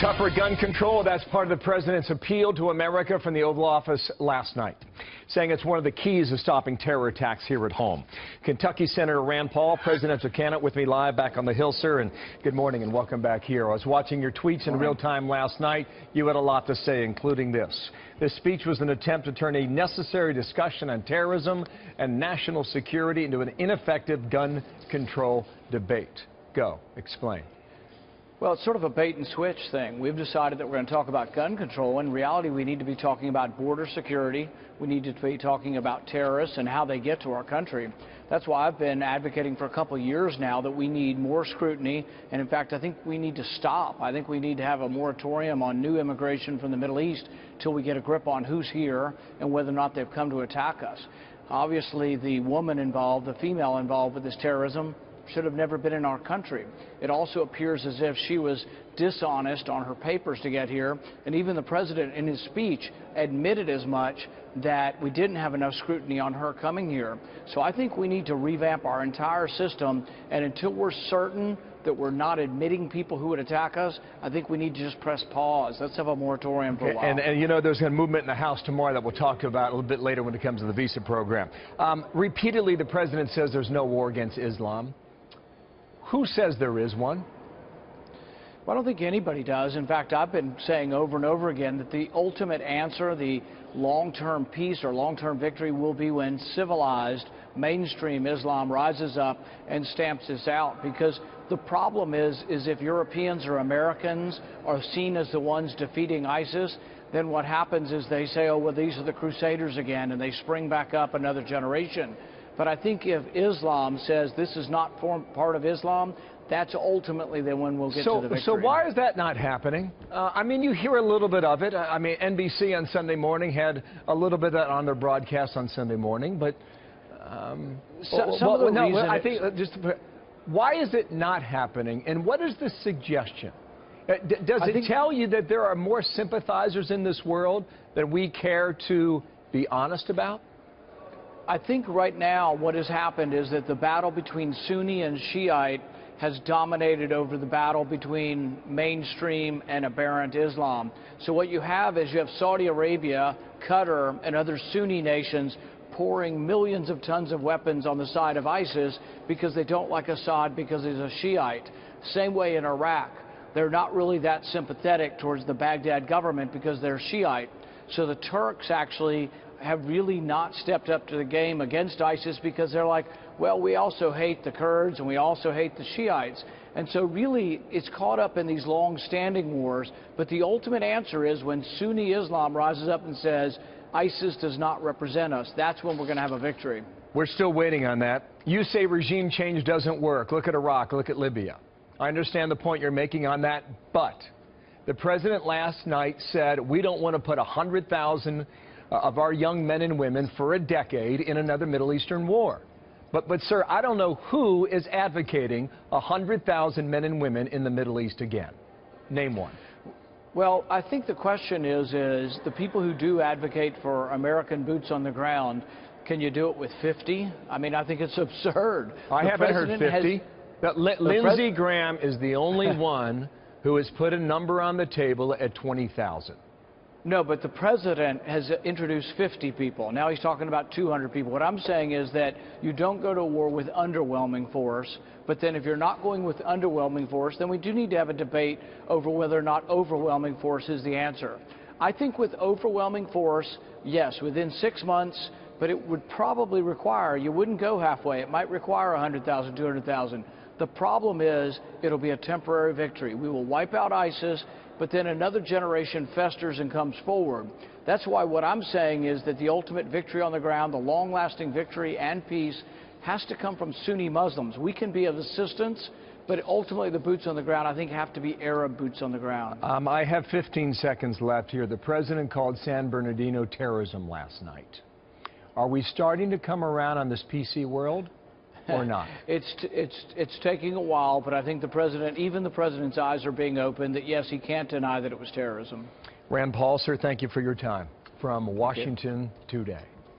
Tougher gun control, that's part of the president's appeal to America from the Oval Office last night, saying it's one of the keys to stopping terror attacks here at home. Kentucky Senator Rand Paul, presidential candidate, with me live back on the Hill, sir, and good morning and welcome back here. I was watching your tweets in real time last night. You had a lot to say, including this. This speech was an attempt to turn a necessary discussion on terrorism and national security into an ineffective gun control debate. Go, explain. Well, it's sort of a bait and switch thing. We've decided that we're going to talk about gun control. In reality, we need to be talking about border security. We need to be talking about terrorists and how they get to our country. That's why I've been advocating for a couple of years now that we need more scrutiny. And in fact, I think we need to stop. I think we need to have a moratorium on new immigration from the Middle East till we get a grip on who's here and whether or not they've come to attack us. Obviously, the woman involved, the female involved with this terrorism, should have never been in our country. It also appears as if she was dishonest on her papers to get here, and even the president in his speech admitted as much, that we didn't have enough scrutiny on her coming here. So I think we need to revamp our entire system, and until we're certain that we're not admitting people who would attack us, I think we need to just press pause. Let's have a moratorium for a while. And you know, there's a movement in the House tomorrow that we'll talk about a little bit later when it comes to the visa program. Repeatedly, the president says there's no war against Islam. Who says there is one? Well, I don't think anybody does. In fact, I've been saying over and over again that the ultimate answer, the long-term peace or long-term victory, will be when civilized mainstream Islam rises up and stamps this out. Because the problem is if Europeans or Americans are seen as the ones defeating ISIS, then what happens is they say, oh, well, these are the Crusaders again, and they spring back up another generation. But I think if Islam says this is not part of Islam, that's ultimately the one we'll get to the victory. So why is that not happening? I mean, you hear a little bit of it. I mean, NBC on Sunday morning had a little bit of that on their broadcast on Sunday morning. But why is it not happening? And what is the suggestion? Does it tell you that there are more sympathizers in this world that we care to be honest about? I think right now what has happened is that the battle between Sunni and Shiite has dominated over the battle between mainstream and aberrant Islam. So what you have is you have Saudi Arabia, Qatar, and other Sunni nations pouring millions of tons of weapons on the side of ISIS because they don't like Assad because he's a Shiite. Same way in Iraq. They're not really that sympathetic towards the Baghdad government because they're Shiite. So the Turks actually have really not stepped up to the game against ISIS because they're like, well, we also hate the Kurds and we also hate the Shiites. And so really it's caught up in these long-standing wars. But the ultimate answer is when Sunni Islam rises up and says ISIS does not represent us, that's when we're going to have a victory. We're still waiting on that. You say regime change doesn't work. Look at Iraq, look at Libya. I understand the point you're making on that, but the president last night said we don't want to put 100,000 of our young men and women for a decade in another Middle Eastern war. But sir, I don't know who is advocating 100,000 men and women in the Middle East again. Name one. Well, I think the question is the people who do advocate for American boots on the ground, can you do it with 50? I mean, I think it's absurd. I haven't heard 50. Lindsey Graham is the only one who has put a number on the table at 20,000. No, but the president has introduced 50 people. Now he's talking about 200 people. What I'm saying is that you don't go to war with underwhelming force, but then if you're not going with underwhelming force, then we do need to have a debate over whether or not overwhelming force is the answer. I think with overwhelming force, yes, within 6 months, but it would probably require, you wouldn't go halfway. It might require 100,000, 200,000. The problem is it'll be a temporary victory. We will wipe out ISIS, but then another generation festers and comes forward. That's why what I'm saying is that the ultimate victory on the ground, the long-lasting victory and peace, has to come from Sunni Muslims. We can be of assistance, but ultimately the boots on the ground, I think, have to be Arab boots on the ground. I have 15 seconds left here. The president called San Bernardino terrorism last night. Are we starting to come around on this PC world? Or not? It's taking a while, but I think the president, even the president's eyes are being opened that, yes, he can't deny that it was terrorism. Rand Paul, sir, thank you for your time. From Washington today.